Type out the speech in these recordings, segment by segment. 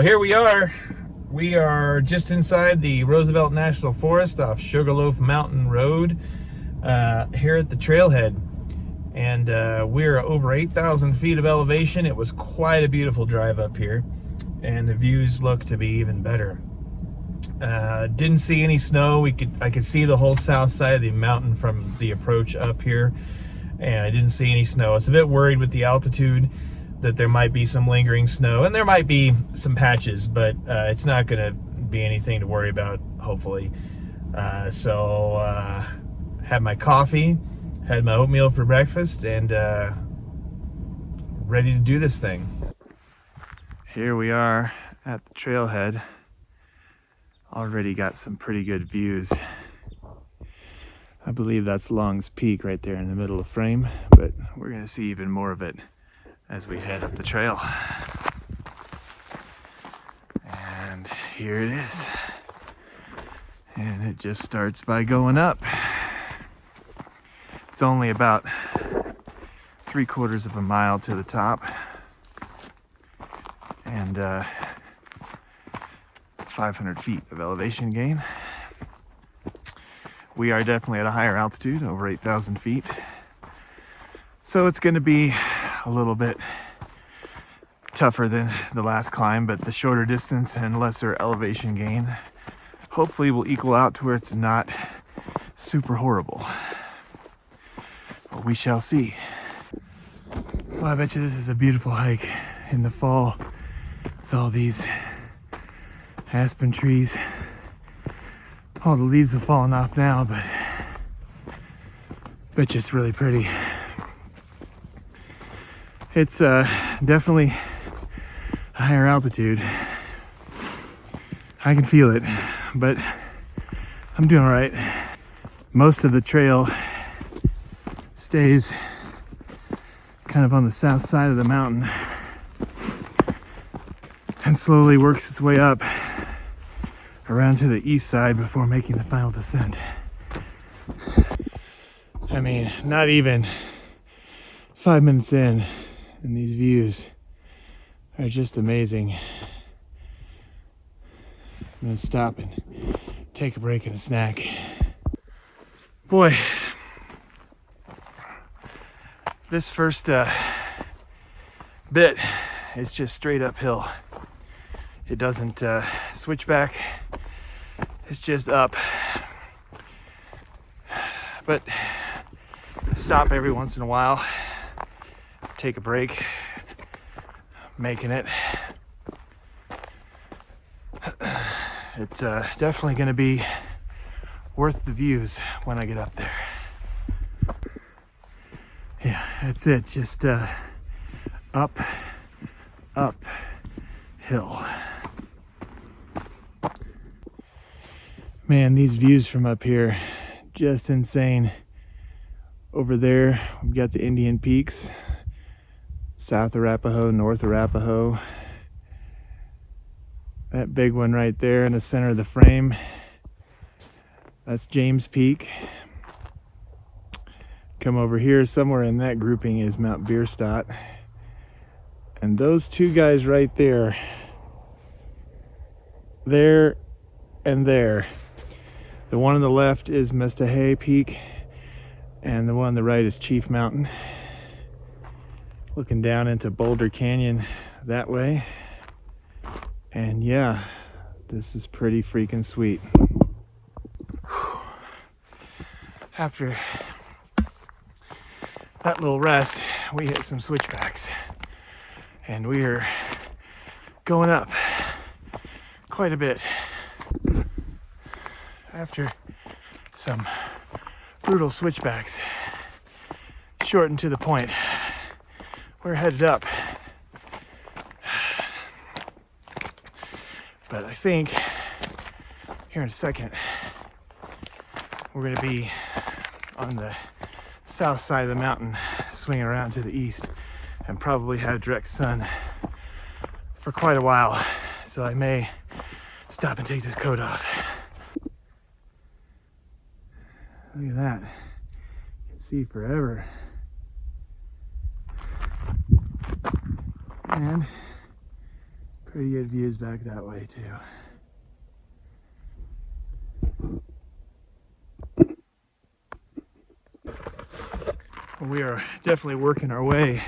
here we are. We are just inside the Roosevelt National Forest off Sugarloaf Mountain Road here at the trailhead. And we're over 8,000 feet of elevation. It was quite a beautiful drive up here, and the views look to be even better. Didn't see any snow. I could see the whole south side of the mountain from the approach up here, and I didn't see any snow. I was a bit worried with the altitude that there might be some lingering snow, and there might be some patches, but it's not going to be anything to worry about, hopefully. So had my coffee, had my oatmeal for breakfast, and ready to do this thing. Here we are at the trailhead. Already got some pretty good views. I believe that's Long's Peak right there in the middle of frame, but we're going to see even more of it as we head up the trail. And here it is. And it just starts by going up. It's only about 3/4 of a mile to the top. And 500 feet of elevation gain. We are definitely at a higher altitude, over 8,000 feet. So it's going to be a little bit tougher than the last climb, but the shorter distance and lesser elevation gain hopefully will equal out to where it's not super horrible. But we shall see. Well, I bet you this is a beautiful hike in the fall with all these aspen trees. All the leaves have fallen off now, but bet you it's really pretty. It's definitely a higher altitude. I can feel it, but I'm doing all right. Most of the trail stays kind of on the south side of the mountain and slowly works its way up around to the east side before making the final descent. I mean, not even 5 minutes in, and these views are just amazing. I'm gonna stop and take a break and a snack. Boy, this first bit is just straight uphill. It doesn't switch back, it's just up. But stop every once in a while, take a break, making it. It's definitely going to be worth the views when I get up there. Yeah, that's it, just up, hill. Man, these views from up here, just insane. Over there, we've got the Indian Peaks, South Arapahoe, North Arapahoe. That big one right there in the center of the frame, that's James Peak. Come over here, somewhere in that grouping is Mount Bierstadt. And those two guys right there, there and there. The one on the left is Mestahey Peak, and the one on the right is Chief Mountain. Looking down into Boulder Canyon that way. And yeah, this is pretty freaking sweet. After that little rest, we hit some switchbacks, and we are going up quite a bit. After some brutal switchbacks, shortened to the point, we're headed up. But I think here in a second, we're going to be on the south side of the mountain, swinging around to the east, and probably have direct sun for quite a while. So I may stop and take this coat off. Look at that. You can see forever. And Pretty good views back that way too. We are definitely working our way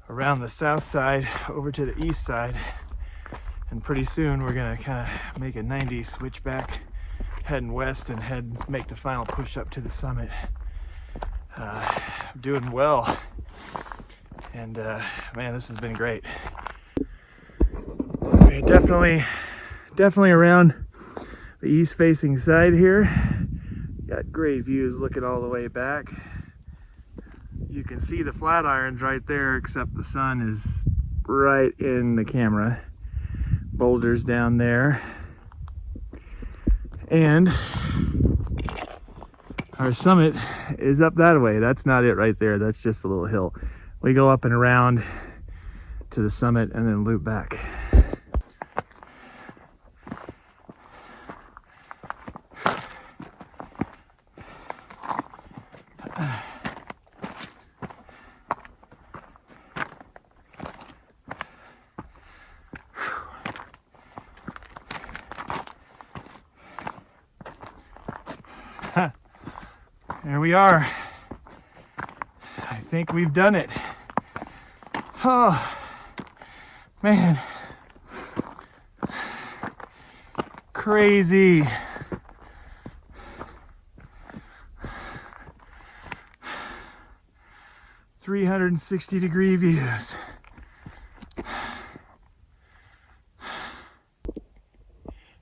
around the south side over to the east side, and pretty soon we're gonna kind of make a 90 switch back, heading west and make the final push up to the summit. Doing well, and man, this has been great. We're definitely around the east facing side here. Got great views looking all the way back. You can see the flat irons right there, except the sun is right in the camera. Boulders down there, and our summit is up that way. That's not it right there, that's just a little hill. We go up and around to the summit and then loop back. There we are. I think we've done it. Oh, man. Crazy. "360-degree views."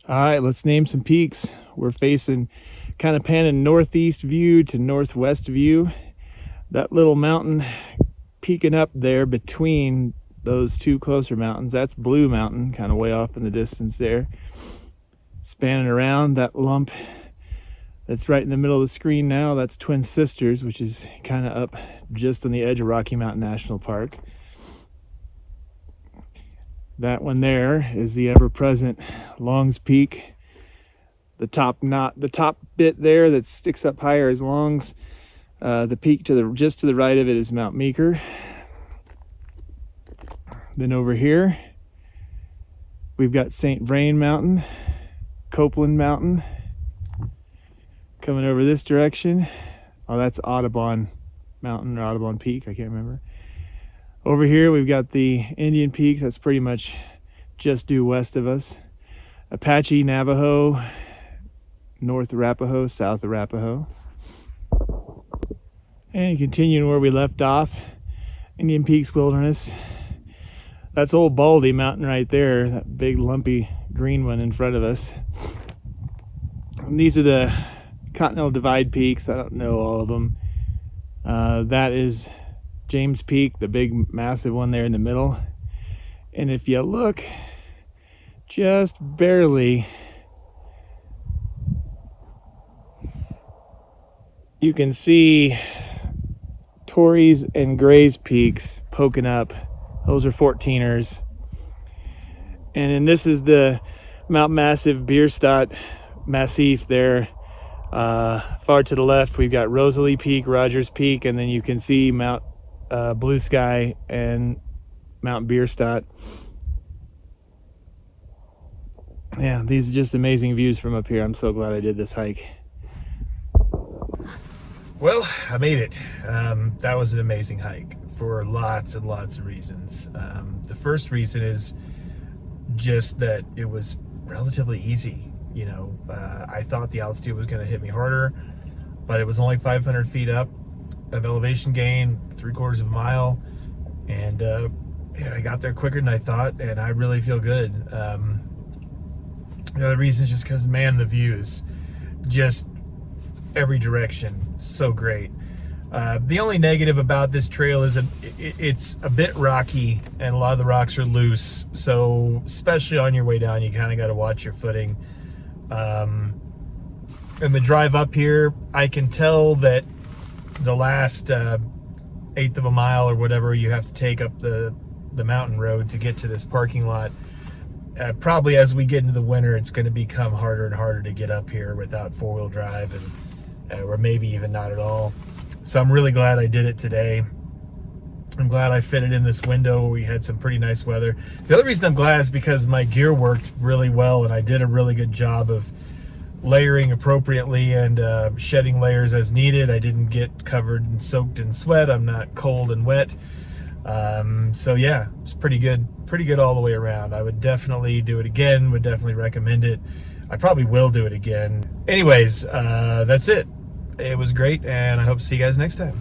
All right, let's name some peaks. We're facing kind of panning northeast view to northwest view. That little mountain peeking up there between those two closer mountains, that's Blue Mountain, kind of way off in the distance there. Spanning around, that lump that's right in the middle of the screen now, that's Twin Sisters, which is kind of up just on the edge of Rocky Mountain National Park. That one there is the ever-present Long's Peak. The top bit there that sticks up higher is Long's. The peak just to the right of it is Mount Meeker. Then over here we've got St. Vrain Mountain, Copeland Mountain. Coming over this direction, oh, that's Audubon Mountain or Audubon Peak, I can't remember. Over here we've got the Indian Peaks, that's pretty much just due west of us. Apache, Navajo, north of Arapahoe, south of Arapahoe. And continuing where we left off, Indian Peaks Wilderness. That's Old Baldy Mountain right there, that big lumpy green one in front of us. And these are the Continental Divide peaks. I don't know all of them. That is James Peak, the big massive one there in the middle. And if you look just barely, you can see Torrey's and Gray's peaks poking up. Those are 14ers. And then this is the Mount Massive Bierstadt Massif there. Far to the left we've got Rosalie Peak, Rogers Peak, and then you can see Mount Blue Sky and Mount Bierstadt. Yeah, these are just amazing views from up here. I'm so glad I did this hike. Well, I made it. That was an amazing hike for lots and lots of reasons. The first reason is just that it was relatively easy. You know, I thought the altitude was going to hit me harder, but it was only 500 feet up of elevation gain, 3/4 of a mile, and yeah, I got there quicker than I thought, and I really feel good. The other reason is just because, man, the views, just every direction, so great. The only negative about this trail is it's a bit rocky, and a lot of the rocks are loose, so especially on your way down, you kind of got to watch your footing. And the drive up here, I can tell that the last 1/8 of a mile or whatever you have to take up the mountain road to get to this parking lot. Probably as we get into the winter, it's going to become harder and harder to get up here without 4-wheel drive, and or maybe even not at all. So I'm really glad I did it today. I'm glad I fit it in this window where we had some pretty nice weather. The other reason I'm glad is because my gear worked really well, and I did a really good job of layering appropriately and shedding layers as needed. I didn't get covered and soaked in sweat. I'm not cold and wet. So yeah, it's pretty good all the way around. I would definitely do it again, would definitely recommend it. I probably will do it again. Anyways, that's it. It was great, and I hope to see you guys next time.